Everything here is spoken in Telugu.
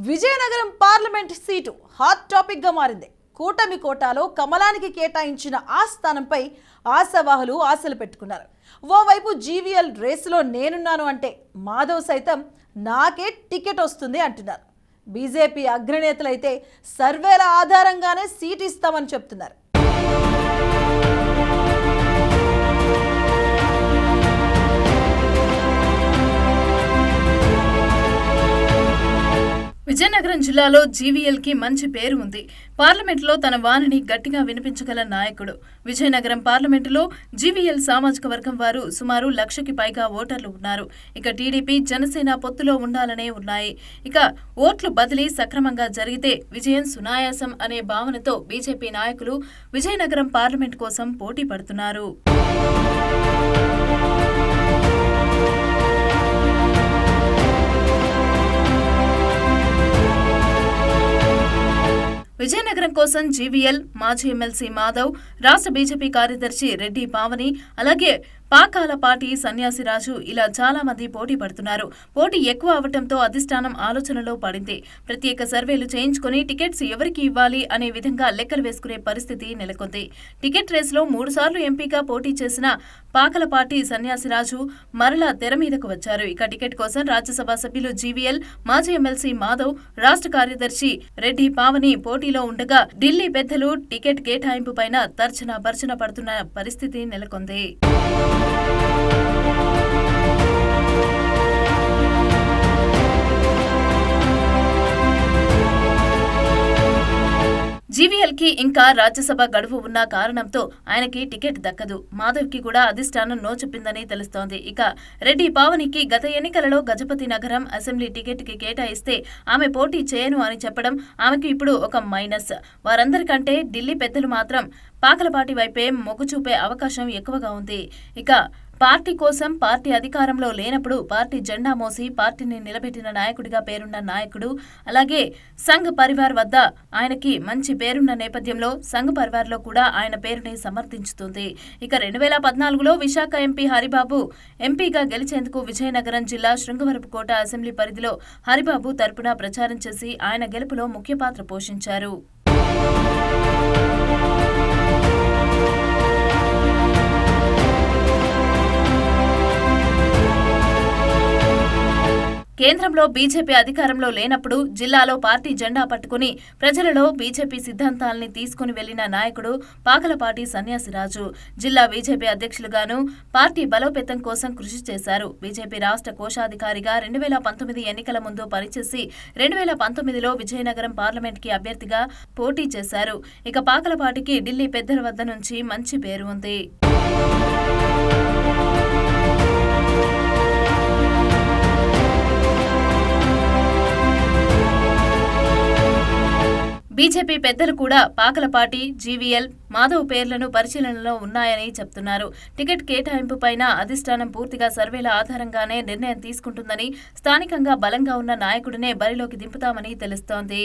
Vizianagaram parliament seat hot topic గా మారింది. కూటమి కోటాలో కమలానికి కేటాయించిన ఆ స్థానంపై ఆశావాహులు ఆశలు పెట్టుకున్నారు. ఓవైపు జీవీఎల్ రేసులో నేనున్నాను అంటే మాధవ్ సైతం నాకే టికెట్ వస్తుంది అంటున్నారు. బీజేపీ అగ్రనేతలైతే సర్వేల ఆధారంగానే సీటు ఇస్తామని చెప్తున్నారు. విజయనగరం జిల్లాలో జీవీఎల్ కి మంచి పేరు ఉంది. పార్లమెంట్లో తన వాణిని గట్టిగా వినిపించగల నాయకుడు. విజయనగరం పార్లమెంటులో జీవీఎల్ సామాజిక వర్గం వారు సుమారు 1,00,000కి పైగా ఓటర్లు ఉన్నారు. ఇక టీడీపీ, జనసేన పొత్తులో ఉండాలనే ఉన్నాయి. ఇక ఓట్లు బదిలీ సక్రమంగా జరిగితే విజయం సునాయాసం అనే భావనతో బీజేపీ నాయకులు విజయనగరం పార్లమెంట్ కోసం పోటీ పడుతున్నారు. విజయనగరం కోసం జీవీఎల్, మాజీ ఎమ్మెల్సీ మాధవ్, రాష్ట్ర బీజేపీ కార్యదర్శి రెడ్డి పావని, అలాగే పాకాలపాటి సన్యాసిరాజు ఇలా చాలా మంది పోటీ పడుతున్నారు. పోటీ ఎక్కువ అవటంతో అధిష్టానం ఆలోచనలో పడింది. ప్రత్యేక సర్వేలు చేయించుకుని టికెట్స్ ఎవరికి ఇవ్వాలి అనే విధంగా లెక్కలు వేసుకునే పరిస్థితి నెలకొంది. టికెట్ రేసులో 3 సార్లు ఎంపీగా పోటీ చేసిన పాకాలపాటి సన్యాసిరాజు మరలా తెర మీదకు వచ్చారు. ఇక టికెట్ కోసం రాజ్యసభ సభ్యులు జీవీఎల్, మాజీ ఎమ్మెల్సీ మాధవ్, రాష్ట్ర కార్యదర్శి రెడ్డి పావని పోటీలో ఉండగా ఢిల్లీ పెద్దలు టికెట్ కేటాయింపు పైన తర్జన భర్జన పడుతున్న పరిస్థితి నెలకొంది. జీవీఎల్ కి ఇంకా రాజ్యసభ గడువు ఉన్న కారణంతో ఆయనకి టికెట్ దక్కదు. మాధవ్ కి కూడా అధిష్టానం నో చెప్పిందని తెలుస్తోంది. ఇక రెడ్డి పావనికి గత ఎన్నికలలో గజపతి నగరం అసెంబ్లీ టికెట్ కి కేటాయిస్తే ఆమె పోటీ చేయను అని చెప్పడం ఆమెకు ఇప్పుడు ఒక మైనస్. వారందరికంటే ఢిల్లీ పెద్దలు మాత్రం పాకలపాటి వైపే మొగ్గు చూపే అవకాశం ఎక్కువగా ఉంది. ఇక పార్టీ కోసం, పార్టీ అధికారంలో లేనప్పుడు పార్టీ జెండా మోసి పార్టీని నిలబెట్టిన నాయకుడిగా పేరున్న నాయకుడు. అలాగే సంఘ్ పరివార్ వద్ద ఆయనకి మంచి పేరున్న నేపథ్యంలో సంఘ్ పరివార్లో కూడా ఆయన పేరుని సమర్థించుతుంది. ఇక 2014లో విశాఖ ఎంపీ హరిబాబు ఎంపీగా గెలిచేందుకు విజయనగరం జిల్లా శృంగవరపుకోట అసెంబ్లీ పరిధిలో హరిబాబు తరపున ప్రచారం చేసి ఆయన గెలుపులో ముఖ్య పాత్ర పోషించారు. కేంద్రంలో బీజేపీ అధికారంలో లేనప్పుడు జిల్లాలో పార్టీ జెండా పట్టుకుని ప్రజలలో బీజేపీ సిద్ధాంతాల్ని తీసుకుని వెళ్లిన నాయకుడు పాకలపాటి సన్యాసిరాజు. జిల్లా బీజేపీ అధ్యక్షులుగాను పార్టీ బలోపేతం కోసం కృషి చేశారు. బీజేపీ రాష్ట్ర కోశాధికారిగా 2019 ఎన్నికల ముందు పనిచేసి 2019లో విజయనగరం పార్లమెంట్ కి అభ్యర్థిగా పోటీ చేశారు. ఇక పాకలపాటికి ఢిల్లీ పెద్దల వద్ద నుంచి మంచి పేరు ఉంది. బీజేపీ పెద్దలు కూడా పాకలపాటి, జీవీఎల్, మాధవ్ పేర్లను పరిశీలనలో ఉన్నాయని చెప్తున్నారు. టికెట్ కేటాయింపు పైన అధిష్టానం పూర్తిగా సర్వేల ఆధారంగానే నిర్ణయం తీసుకుంటుందని, స్థానికంగా బలంగా ఉన్న నాయకుడినే బరిలోకి దింపుతామని తెలుస్తోంది.